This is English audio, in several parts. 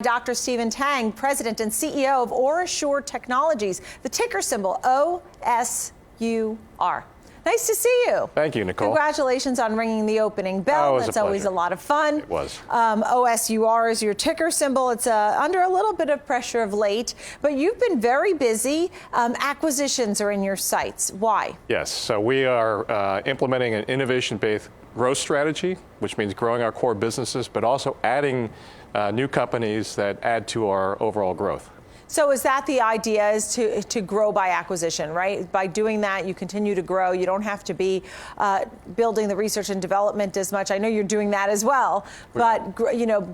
Dr. Stephen Tang, President and CEO of Orasure Technologies, the ticker symbol OSUR. Nice to see you. Thank you, Nicole. Congratulations on ringing the opening bell. That's always a lot of fun. It was. OSUR is your ticker symbol. It's under a little bit of pressure of late, but you've been very busy. Acquisitions are in your sights. Why? Yes, so we are implementing an innovation-based growth strategy, which means growing our core businesses, but also adding new companies that add to our overall growth. So is that the idea, is to grow by acquisition, right? By doing that, you continue to grow. You don't have to be building the research and development as much. I know you're doing that as well, but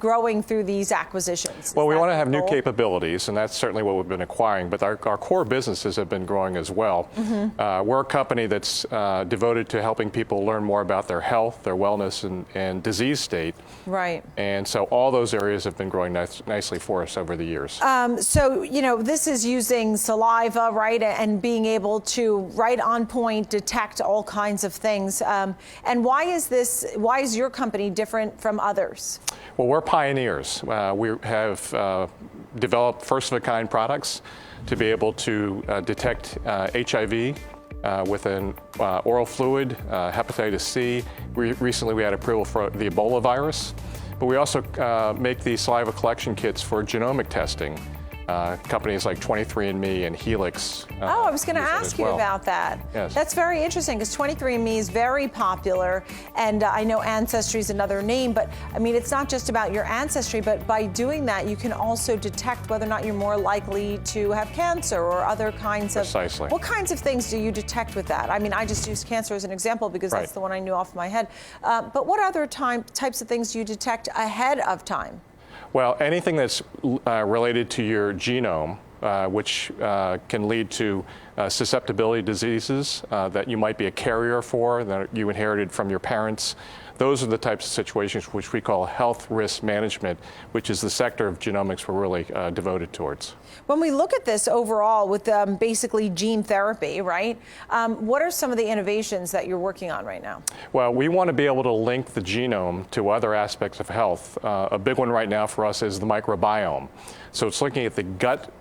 growing through these acquisitions. Well, we want to have new capabilities, and that's certainly what we've been acquiring, but our core businesses have been growing as well. Mm-hmm. We're a company that's devoted to helping people learn more about their health, their wellness, and disease state. Right. And so all those areas have been growing nicely for us over the years. This is using saliva, right, and being able to right on point detect all kinds of things. And why is your company different from others? Well, we're pioneers. We have developed first-of-a-kind products to be able to detect HIV with an oral fluid, hepatitis C. Recently, we had approval for the Ebola virus. But we also make the saliva collection kits for genomic testing. Companies like 23andMe and Helix. I was going to ask you about that. Yes. That's very interesting because 23andMe is very popular, and I know Ancestry is another name, but I mean, it's not just about your ancestry, but by doing that, you can also detect whether or not you're more likely to have cancer or other kinds of... Precisely. What kinds of things do you detect with that? I mean, I just used cancer as an example because that's the one I knew off my head. But what other types of things do you detect ahead of time? Well, anything that's related to your genome, which can lead to susceptibility diseases that you might be a carrier for, that you inherited from your parents. Those are the types of situations which we call health risk management, which is the sector of genomics we're really devoted towards. When we look at this overall with basically gene therapy, right, what are some of the innovations that you're working on right now? Well, we want to be able to link the genome to other aspects of health. A big one right now for us is the microbiome. So it's looking at the gut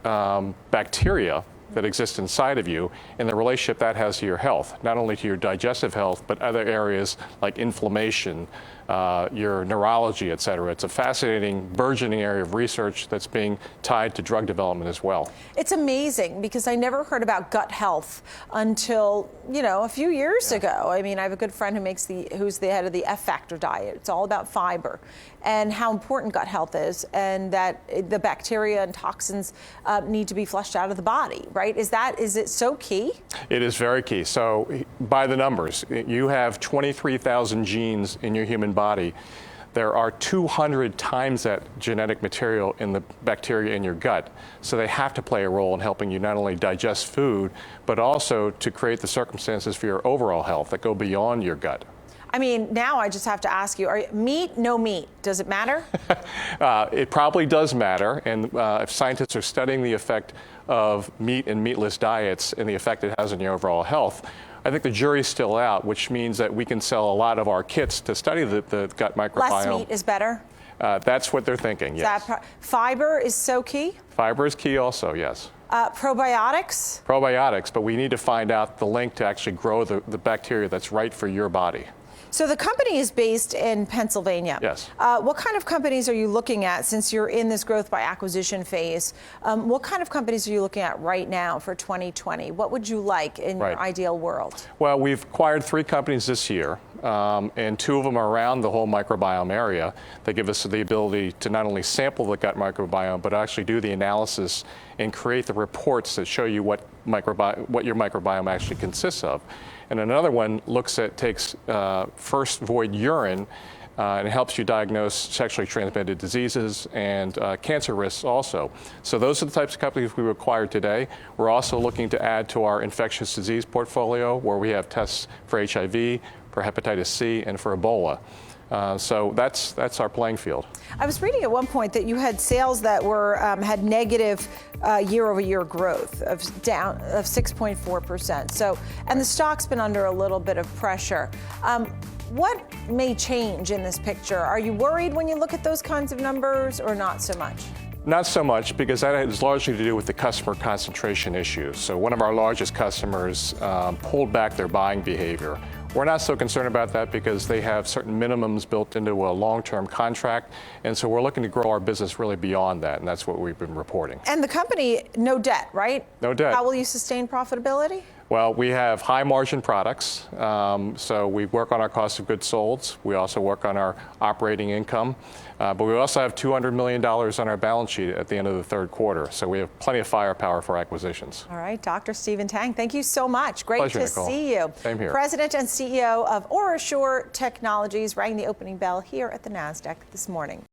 bacteria that exist inside of you and the relationship that has to your health, not only to your digestive health, but other areas like inflammation, your neurology, et cetera. It's a fascinating, burgeoning area of research that's being tied to drug development as well. It's amazing because I never heard about gut health until, a few years ago. I mean, I have a good friend who's the head of the F Factor diet. It's all about fiber and how important gut health is, and that the bacteria and toxins need to be flushed out of the body, right? Is it so key? It is very key. So by the numbers, you have 23,000 genes in your human body. There are 200 times that genetic material in the bacteria in your gut. So they have to play a role in helping you not only digest food, but also to create the circumstances for your overall health that go beyond your gut. I mean, now I just have to ask you, meat, no meat, does it matter? It probably does matter, and if scientists are studying the effect of meat and meatless diets and the effect it has on your overall health, I think the jury's still out, which means that we can sell a lot of our kits to study the gut microbiome. Less meat is better? That's what they're thinking, yes. Fiber is so key? Fiber is key also, yes. Probiotics? Probiotics, but we need to find out the link to actually grow the bacteria that's right for your body. So the company is based in Pennsylvania. Yes. What kind of companies are you looking at since you're in this growth by acquisition phase? What kind of companies are you looking at right now for 2020? What would you like in your ideal world? Well, we've acquired 3 companies this year, and 2 of them are around the whole microbiome area. They give us the ability to not only sample the gut microbiome, but actually do the analysis and create the reports that show you what your microbiome actually consists of. And another one takes first void urine and helps you diagnose sexually transmitted diseases and cancer risks also. So those are the types of companies we acquired today. We're also looking to add to our infectious disease portfolio, where we have tests for HIV, for hepatitis C, and for Ebola. So that's our playing field. I was reading at one point that you had sales that were had negative year-over-year growth of 6.4%. So, and the stock's been under a little bit of pressure. What may change in this picture? Are you worried when you look at those kinds of numbers, or not so much? Not so much, because that is largely to do with the customer concentration issues. So one of our largest customers pulled back their buying behavior. We're not so concerned about that because they have certain minimums built into a long-term contract, and so we're looking to grow our business really beyond that, and that's what we've been reporting. And the company, no debt, right? No debt. How will you sustain profitability? Well, we have high margin products, so we work on our cost of goods sold. We also work on our operating income, but we also have $200 million on our balance sheet at the end of the third quarter, so we have plenty of firepower for acquisitions. All right, Dr. Stephen Tang, thank you so much. Great Pleasure, to Nicole. see you. Same here. President and CEO of Orasure Technologies rang the opening bell here at the NASDAQ this morning.